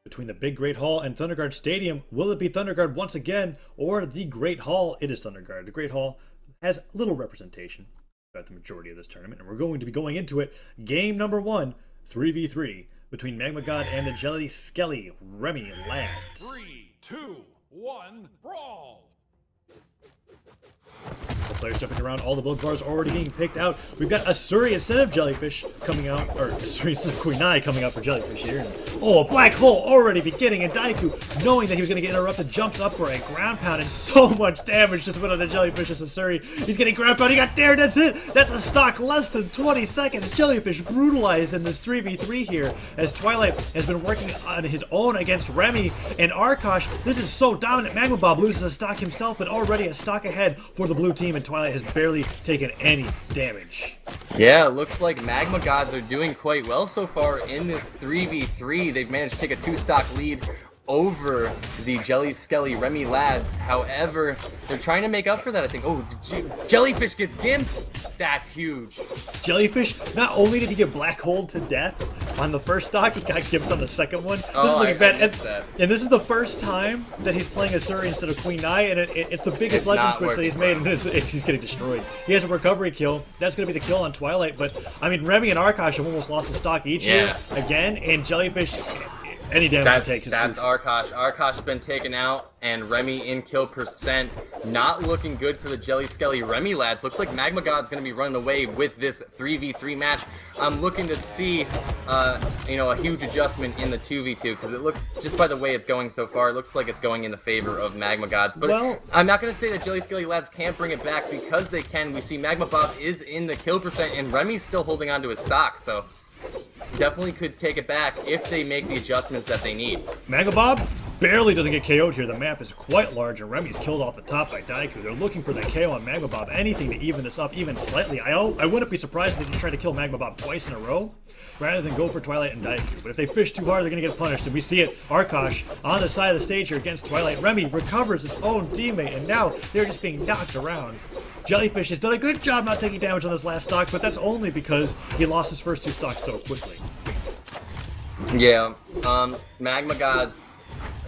between the Big Great Hall and Thunderguard Stadium. Will it be Thunderguard once again, or the Great Hall? It is Thunderguard. The Great Hall has little representation throughout the majority of this tournament, and we're going to be going into it. Game number 1, 3v3, between MagmaGOD and the Jelly Skelly Remmy lads. 3, 2, 1, brawl! The players jumping around, all the build bars already being picked out. We've got Asuri instead of Jellyfish coming out, or Asuri instead of Queen Eye coming out for Jellyfish here. Oh, a black hole already beginning, and Daiku, knowing that he was going to get interrupted, jumps up for a ground pound, and so much damage just went on the Jellyfish as Asuri. He's getting ground pound, he got dared, that's it! That's a stock less than 20 seconds. Jellyfish brutalized in this 3v3 here, as Twilight has been working on his own against Remmy and Arkosh. This is so dominant. MagmaBob loses a stock himself, but already a stock ahead for the blue team, and Twilight has barely taken any damage. Yeah, it looks like MagmaGODs are doing quite well so far in this 3v3. They've managed to take a 2-stock lead over the Jelly Skelly Remmy lads. However, they're trying to make up for that, I think. Oh, Jellyfish gets gimped. That's huge. Jellyfish, not only did he get black holed to death on the first stock, he got gimped on the second one. This Oh, is looking bad. And this is the first time that he's playing Asuri instead of Queen Eye, and it's the biggest legend switch that he's made, and he's getting destroyed. He has a recovery kill. That's going to be the kill on Twilight, but, I mean, Remmy and Arkosh have almost lost a stock each here, again, and Jellyfish... Any damage he takes. That's Arkosh. Arkosh's been taken out, and Remmy in kill percent. Not looking good for the Jelly Skelly Remmy lads. Looks like MagmaGOD's going to be running away with this 3v3 match. I'm looking to see, a huge adjustment in the 2v2, because it looks, just by the way it's going so far, it looks like it's going in the favor of MagmaGOD's. But well, I'm not going to say that Jelly Skelly lads can't bring it back, because they can. We see MagmaBob is in the kill percent, and Remy's still holding on to his stock, so... definitely could take it back if they make the adjustments that they need. MagmaBob barely doesn't get KO'd here. The map is quite large, and Remmy's killed off the top by Daiku. They're looking for the KO on MagmaBob, anything to even this up even slightly. I wouldn't be surprised if they try to kill MagmaBob twice in a row, rather than go for Twilight and Daiku. But if they fish too hard, they're going to get punished, and we see it. Arkosh on the side of the stage here against Twilight. Remmy recovers his own teammate, and now they're just being knocked around. Jellyfish has done a good job not taking damage on this last stock, but that's only because he lost his first 2 stocks so quickly. Yeah, MagmaGOD's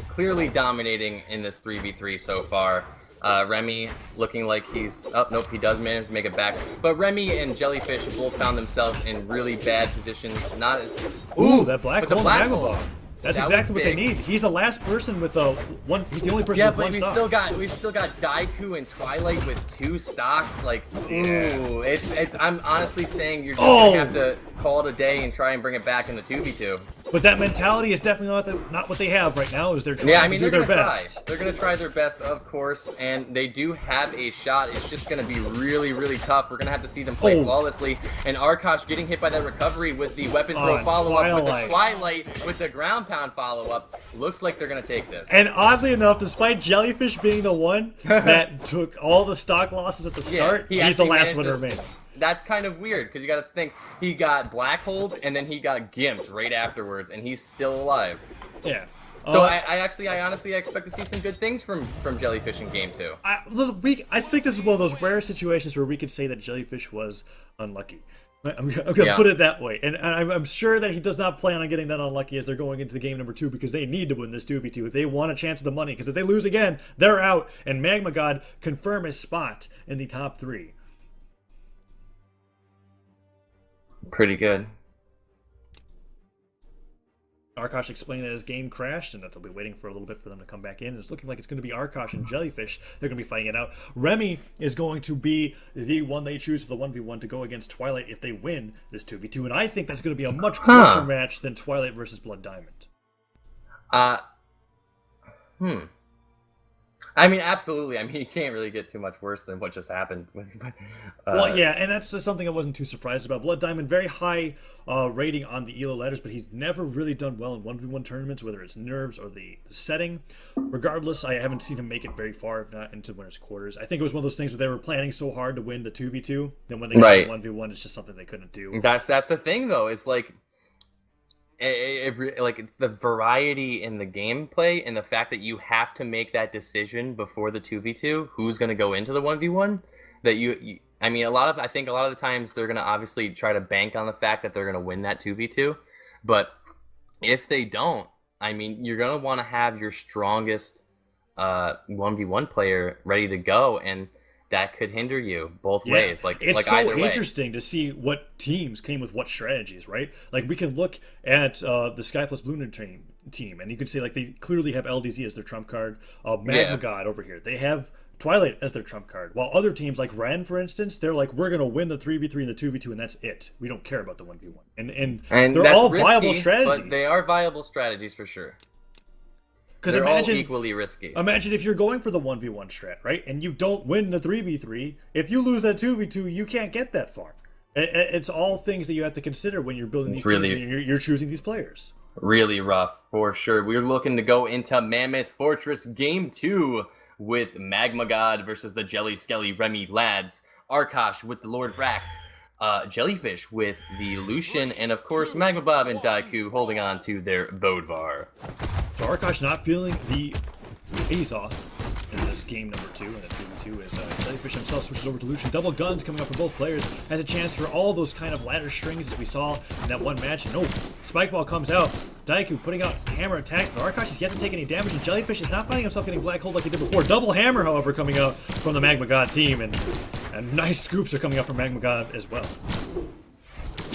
clearly dominating in this 3v3 so far. Remmy looking like he's... oh, nope, he does manage to make it back. But Remmy and Jellyfish both found themselves in really bad positions. Not as... Ooh, that black hole on MagmaBob. That's that exactly what they need. He's the last person with the one. He's the only person with one stock. Yeah, but we've still got Daiku and Twilight with 2 stocks. Like, ooh, it's. I'm honestly saying you're just gonna have to call it a day and try and bring it back in the 2v2. But that mentality is definitely not what they have right now. Is they're trying to do their best. They're gonna try their best, of course, and they do have a shot. It's just gonna be really, really tough. We're gonna have to see them play flawlessly. And Arkosh getting hit by that recovery with the weapon throw follow-up with the Twilight with the ground pound follow-up. Looks like they're gonna take this. And oddly enough, despite Jellyfish being the one that took all the stock losses at the start, he's the last one remaining. That's kind of weird, because you gotta think, he got black holed and then he got gimped right afterwards, and he's still alive. Yeah. So I honestly expect to see some good things from Jellyfish in game 2. I think this is one of those rare situations where we could say that Jellyfish was unlucky. I'm gonna put it that way, and I'm sure that he does not plan on getting that unlucky as they're going into game number 2, because they need to win this 2v2 if they want a chance of the money. Because if they lose again, they're out, and MagmaGOD confirm his spot in the top 3. Pretty good. Arkosh explained that his game crashed and that they'll be waiting for a little bit for them to come back in. It's looking like it's going to be Arkosh and Jellyfish. They're going to be fighting it out. Remmy is going to be the one they choose for the 1v1 to go against Twilight if they win this 2v2. And I think that's going to be a much closer match than Twilight versus Blood Diamond. I mean, absolutely. I mean, you can't really get too much worse than what just happened. Well, yeah, and that's just something I wasn't too surprised about. Blood Diamond, very high rating on the ELO ladders, but he's never really done well in 1v1 tournaments, whether it's nerves or the setting. Regardless, I haven't seen him make it very far, if not into winner's quarters. I think it was one of those things where they were planning so hard to win the 2v2, then when they got the 1v1, it's just something they couldn't do. That's the thing, though. It's like... it's the variety in the gameplay and the fact that you have to make that decision before the 2v2 who's going to go into the 1v1 that I mean, I think a lot of the times they're going to obviously try to bank on the fact that they're going to win that 2v2, but if they don't, I mean, you're going to want to have your strongest 1v1 player ready to go, and that could hinder you both ways. It's so either way. interesting to see what teams came with what strategies, right? Like, we can look at the Sky Plus Lunar team, and you can see, like, they clearly have LDZ as their trump card. MagmaGOD over here, they have Twilight as their trump card. While other teams, like Ren, for instance, they're like, we're going to win the 3v3 and the 2v2, and that's it. We don't care about the 1v1. And they're all risky, viable strategies. But they are viable strategies for sure. Because they're imagine, all equally risky. Imagine if you're going for the 1v1 strat, right? And you don't win the 3v3. If you lose that 2v2, you can't get that far. It's all things that you have to consider when you're building these teams and you're choosing these players. Really rough, for sure. We're looking to go into Mammoth Fortress Game 2 with MagmaGOD versus the Jelly Skelly Remmy lads. Arkosh with the Lord Vrax. Jellyfish with the Lucian. And, of course, MagmaBob and Daiku holding on to their Bodvar. So Arkosh not feeling the ease off in this game number 2, and the 2v2 is Jellyfish himself switches over to Lucian. Double guns coming up for both players. Has a chance for all those kind of ladder strings as we saw in that one match. And Spike Ball comes out. Daiku putting out hammer attack, but Arkosh is yet to take any damage, and Jellyfish is not finding himself getting black hole like he did before. Double hammer, however, coming out from the MagmaGOD team, and nice scoops are coming up from MagmaGOD as well.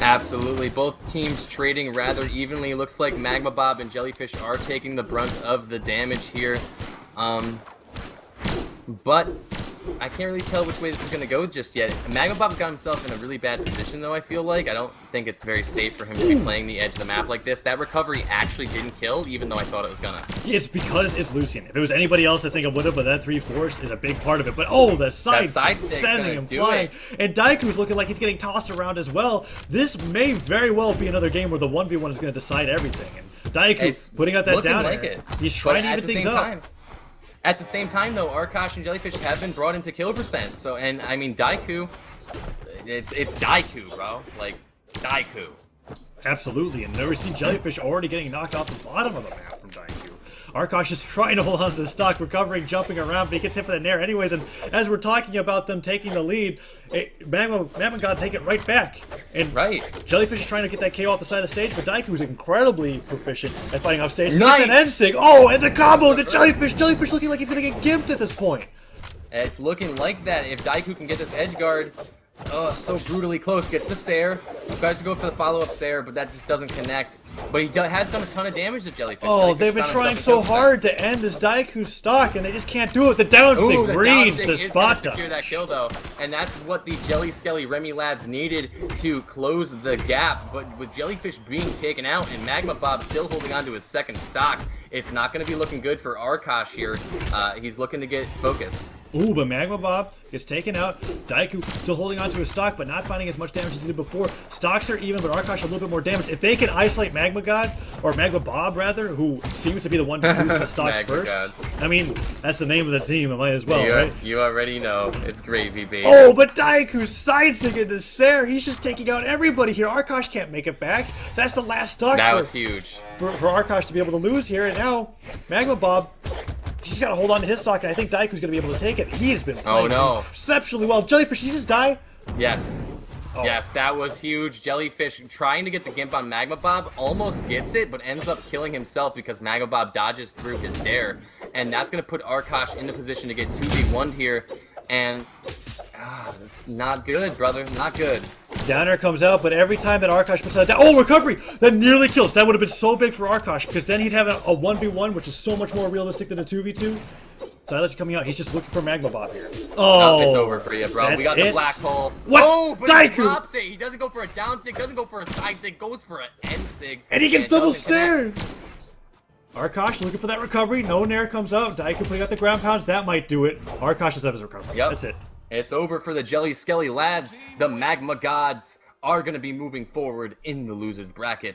Absolutely. Both teams trading rather evenly. Looks like MagmaBob and Jellyfish are taking the brunt of the damage here. But I can't really tell which way this is going to go just yet. MagmaBob got himself in a really bad position, though, I feel like. I don't think it's very safe for him to be playing the edge of the map like this. That recovery actually didn't kill, even though I thought it was gonna. It's because it's Lucian. If it was anybody else, I think it would have, but that 3-force is a big part of it. But the side sending him flying. And Daiku's looking like he's getting tossed around as well. This may very well be another game where the 1v1 is going to decide everything. And Daiku's putting out that down air. He's trying to even things up. At the same time, though, Arkosh and Jellyfish have been brought into kill percent. So, and I mean, Daiku, it's Daiku, bro. Like, Daiku. Absolutely, and there we see Jellyfish already getting knocked off the bottom of the map from Daiku. Arkosh is trying to hold on to the stock, recovering, jumping around, but he gets hit for the nair anyways. And as we're talking about them taking the lead, MagmaGOD take it right back. And Jellyfish is trying to get that KO off the side of the stage, but Daiku is incredibly proficient at fighting off stage. Nice. It's an N-Sig. Oh, and the combo, the Jellyfish. Jellyfish looking like he's going to get gimped at this point. It's looking like that. If Daiku can get this edge guard, so brutally close. Gets the Sair. Tries to go for the follow-up Sair, but that just doesn't connect. But he has done a ton of damage to Jellyfish. They've been trying so hard to end this Daiku stock, and they just can't do it. The down sig reads the spot dodge. Secure that kill, though, and that's what the Jelly Skelly Remmy lads needed to close the gap. But with Jellyfish being taken out and MagmaBob still holding on to his second stock, it's not going to be looking good for Arkosh here. He's looking to get focused. But MagmaBob gets taken out. Daiku still holding on to his stock, but not finding as much damage as he did before. Stocks are even, but Arkosh a little bit more damage. If they can isolate MagmaGOD, or MagmaBob rather, who seems to be the one to lose the stocks first. I mean, that's the name of the team. It might as well, right? You already know. It's gravy, baby. But Daiku's side-sig into Sair. He's just taking out everybody here. Arkosh can't make it back. That's the last stock. That was huge. For Arkosh to be able to lose here, and now MagmaBob, he's got to hold on to his stock, and I think Daiku's going to be able to take it. He's been playing exceptionally well. Jellyfish, did he just die? Yes. Yes, that was huge. Jellyfish trying to get the Gimp on MagmaBob, almost gets it, but ends up killing himself because MagmaBob dodges through his dare. And that's going to put Arkosh in the position to get 2v1'd here. And it's not good, brother. Not good. Downer comes out, but every time that Arkosh puts out down, recovery! That nearly kills. That would have been so big for Arkosh, because then he'd have a 1v1, which is so much more realistic than a 2v2. Silas coming out. He's just looking for MagmaBob here. It's over for you, bro. We got the black hole. What? But Daiku! He drops it. He doesn't go for a down sig, doesn't go for a side sig, goes for an end sig. And he gets double Sair! Arkosh looking for that recovery. No nair comes out. Daiku putting out the ground pounds. That might do it. Arkosh does have his recovery. That's it. It's over for the Jelly Skelly lads. The MagmaGODs are going to be moving forward in the losers bracket.